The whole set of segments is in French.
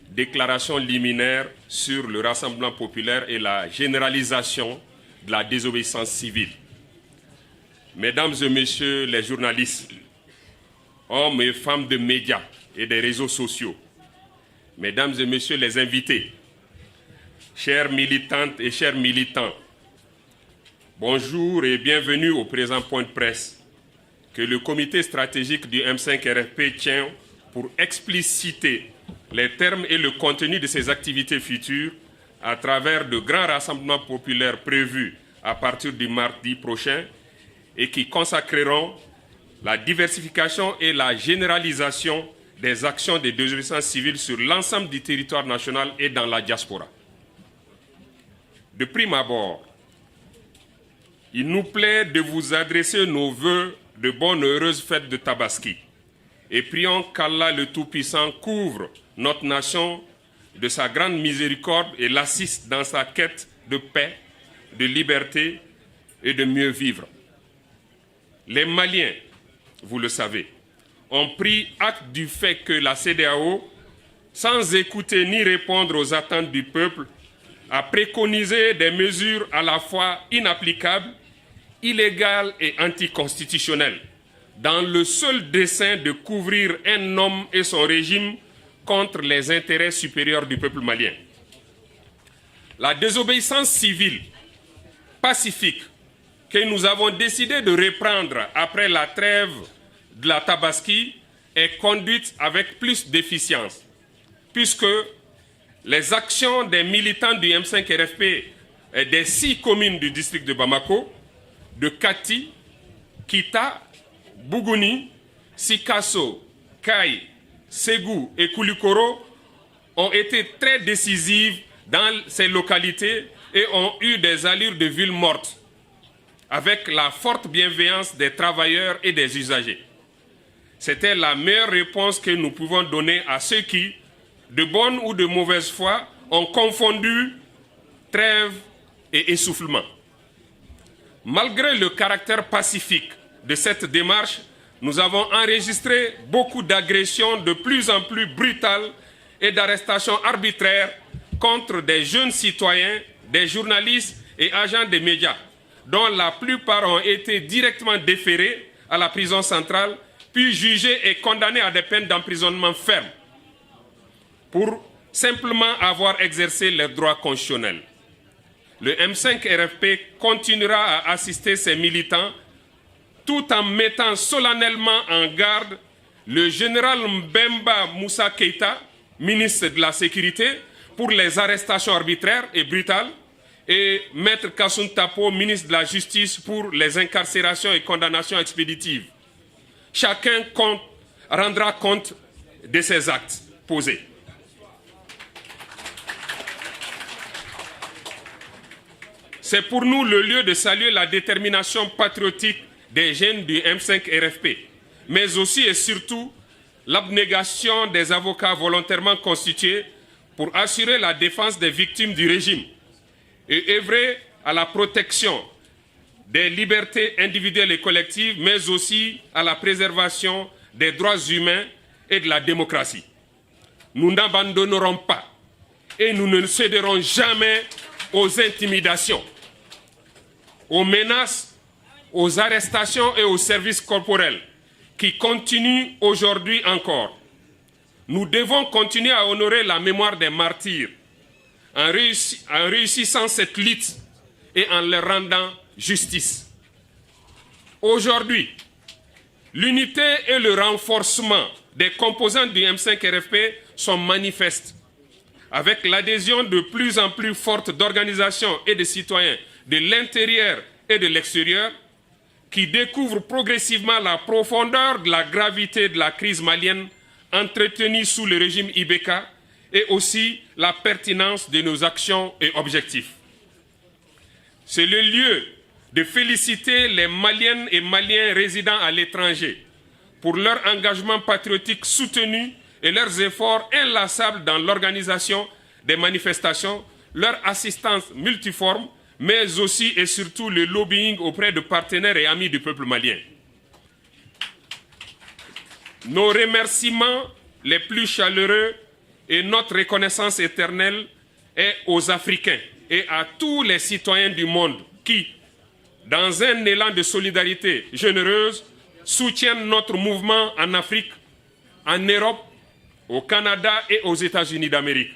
déclaration liminaire sur le Rassemblement populaire et la généralisation de la désobéissance civile. Mesdames et messieurs les journalistes, hommes et femmes de médias et des réseaux sociaux, mesdames et messieurs les invités, chères militantes et chers militants, bonjour et bienvenue au présent point de presse que le comité stratégique du M5 RFP tient pour expliciter les termes et le contenu de ses activités futures à travers de grands rassemblements populaires prévus à partir du mardi prochain et qui consacreront la diversification et la généralisation des actions de désobéissance civile sur l'ensemble du territoire national et dans la diaspora. De prime abord, il nous plaît de vous adresser nos vœux de bonnes et heureuses fêtes de Tabaski et prions qu'Allah le Tout-Puissant couvre notre nation de sa grande miséricorde et l'assiste dans sa quête de paix, de liberté et de mieux vivre. Les Maliens, vous le savez, ont pris acte du fait que la CEDEAO, sans écouter ni répondre aux attentes du peuple, a préconisé des mesures à la fois inapplicables, illégales et anticonstitutionnelles, dans le seul dessein de couvrir un homme et son régime contre les intérêts supérieurs du peuple malien. La désobéissance civile pacifique que nous avons décidé de reprendre après la trêve de la Tabaski est conduite avec plus d'efficience, puisque les actions des militants du M5 RFP et des 6 communes du district de Bamako, de Kati, Kita, Bougouni, Sikasso, Kaye, Ségou et Koulikoro ont été très décisives dans ces localités et ont eu des allures de villes mortes, avec la forte bienveillance des travailleurs et des usagers. C'était la meilleure réponse que nous pouvons donner à ceux qui, de bonne ou de mauvaise foi, ont confondu trêve et essoufflement. Malgré le caractère pacifique de cette démarche, nous avons enregistré beaucoup d'agressions de plus en plus brutales et d'arrestations arbitraires contre des jeunes citoyens, des journalistes et agents des médias, dont la plupart ont été directement déférés à la prison centrale, puis jugés et condamnés à des peines d'emprisonnement fermes pour simplement avoir exercé leurs droits constitutionnels. Le M5 RFP continuera à assister ses militants tout en mettant solennellement en garde le général Mbemba Moussa Keïta, ministre de la Sécurité, pour les arrestations arbitraires et brutales, et Maître Kassoum Tapo, ministre de la Justice, pour les incarcérations et condamnations expéditives. Chacun rendra compte de ses actes posés. C'est pour nous le lieu de saluer la détermination patriotique des jeunes du M5 RFP, mais aussi et surtout l'abnégation des avocats volontairement constitués pour assurer la défense des victimes du régime et œuvrer à la protection des libertés individuelles et collectives, mais aussi à la préservation des droits humains et de la démocratie. Nous n'abandonnerons pas et nous ne céderons jamais aux intimidations, aux menaces, aux arrestations et aux services corporels qui continuent aujourd'hui encore. Nous devons continuer à honorer la mémoire des martyrs en réussissant cette lutte et en leur rendant justice. Aujourd'hui, l'unité et le renforcement des composants du M5 RFP sont manifestes, avec l'adhésion de plus en plus forte d'organisations et de citoyens de l'intérieur et de l'extérieur, qui découvrent progressivement la profondeur de la gravité de la crise malienne entretenue sous le régime Ibeka et aussi la pertinence de nos actions et objectifs. C'est le lieu de féliciter les Maliennes et Maliens résidant à l'étranger pour leur engagement patriotique soutenu et leurs efforts inlassables dans l'organisation des manifestations, leur assistance multiforme, mais aussi et surtout le lobbying auprès de partenaires et amis du peuple malien. Nos remerciements les plus chaleureux et notre reconnaissance éternelle est aux Africains et à tous les citoyens du monde qui, dans un élan de solidarité généreuse, soutiennent notre mouvement en Afrique, en Europe, au Canada et aux États-Unis d'Amérique.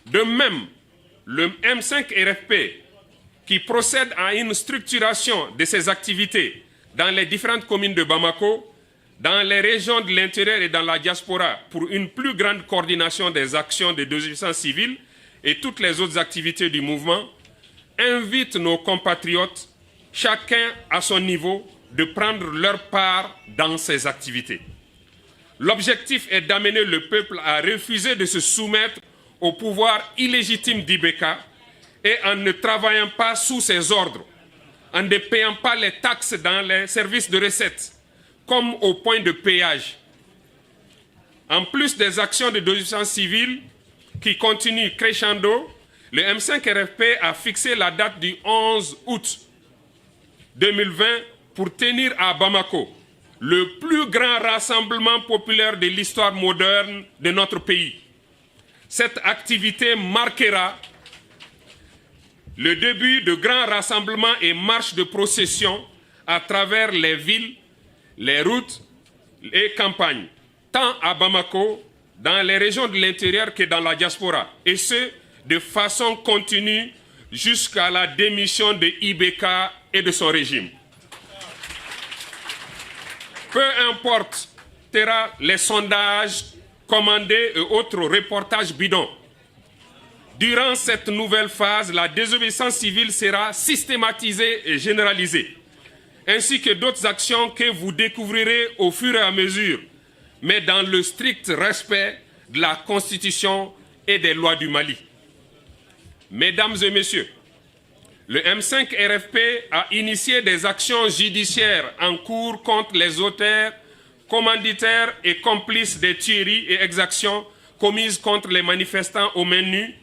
De même, le M5-RFP, qui procède à une structuration de ses activités dans les différentes communes de Bamako, dans les régions de l'intérieur et dans la diaspora pour une plus grande coordination des actions de désobéissance civile et toutes les autres activités du mouvement, invite nos compatriotes, chacun à son niveau, de prendre leur part dans ces activités. L'objectif est d'amener le peuple à refuser de se soumettre au pouvoir illégitime d'Ibeka et en ne travaillant pas sous ses ordres, en ne payant pas les taxes dans les services de recettes, comme au point de péage. En plus des actions de désobéissance civile qui continuent crescendo, le M5-RFP a fixé la date du 11 août 2020 pour tenir à Bamako le plus grand rassemblement populaire de l'histoire moderne de notre pays. Cette activité marquera le début de grands rassemblements et marches de procession à travers les villes, les routes et campagnes, tant à Bamako, dans les régions de l'intérieur que dans la diaspora, et ce, de façon continue jusqu'à la démission de Ibeka et de son régime. Peu importe les sondages commandés et autres reportages bidons. Durant cette nouvelle phase, la désobéissance civile sera systématisée et généralisée, ainsi que d'autres actions que vous découvrirez au fur et à mesure, mais dans le strict respect de la Constitution et des lois du Mali. Mesdames et messieurs, le M5-RFP a initié des actions judiciaires en cours contre les auteurs, commanditaires et complices des tueries et exactions commises contre les manifestants aux mains nues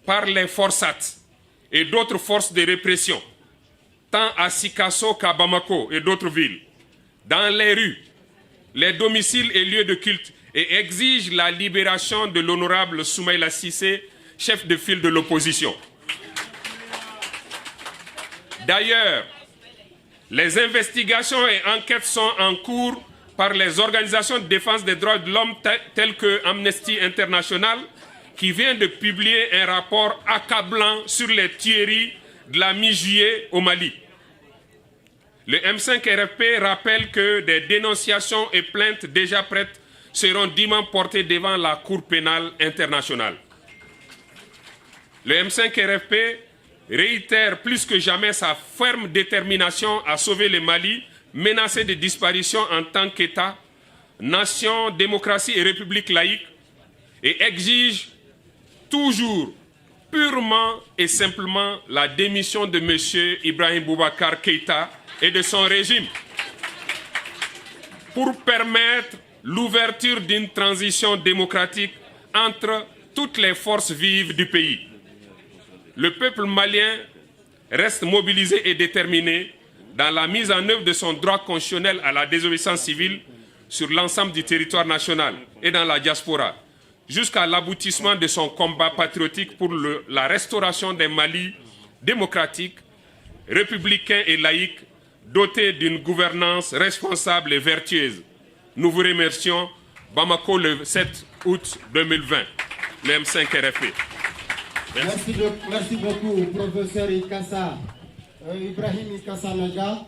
par les Forsat et d'autres forces de répression, tant à Sikasso qu'à Bamako et d'autres villes, dans les rues, les domiciles et lieux de culte, et exige la libération de l'honorable Soumaïla Cissé, chef de file de l'opposition. D'ailleurs, les investigations et enquêtes sont en cours par les organisations de défense des droits de l'homme telles que Amnesty International, qui vient de publier un rapport accablant sur les tueries de la mi-juillet au Mali. Le M5-RFP rappelle que des dénonciations et plaintes déjà prêtes seront dûment portées devant la Cour pénale internationale. Le M5-RFP réitère plus que jamais sa ferme détermination à sauver le Mali, menacé de disparition en tant qu'État, nation, démocratie et république laïque, et exige toujours, purement et simplement, la démission de M. Ibrahim Boubacar Keïta et de son régime pour permettre l'ouverture d'une transition démocratique entre toutes les forces vives du pays. Le peuple malien reste mobilisé et déterminé dans la mise en œuvre de son droit constitutionnel à la désobéissance civile sur l'ensemble du territoire national et dans la diaspora, jusqu'à l'aboutissement de son combat patriotique pour la restauration d'un Mali démocratique, républicain et laïque, doté d'une gouvernance responsable et vertueuse. Nous vous remercions. Bamako, le 7 août 2020, le M5-RFP. Merci beaucoup, professeur Ibrahim Ikassa Naja.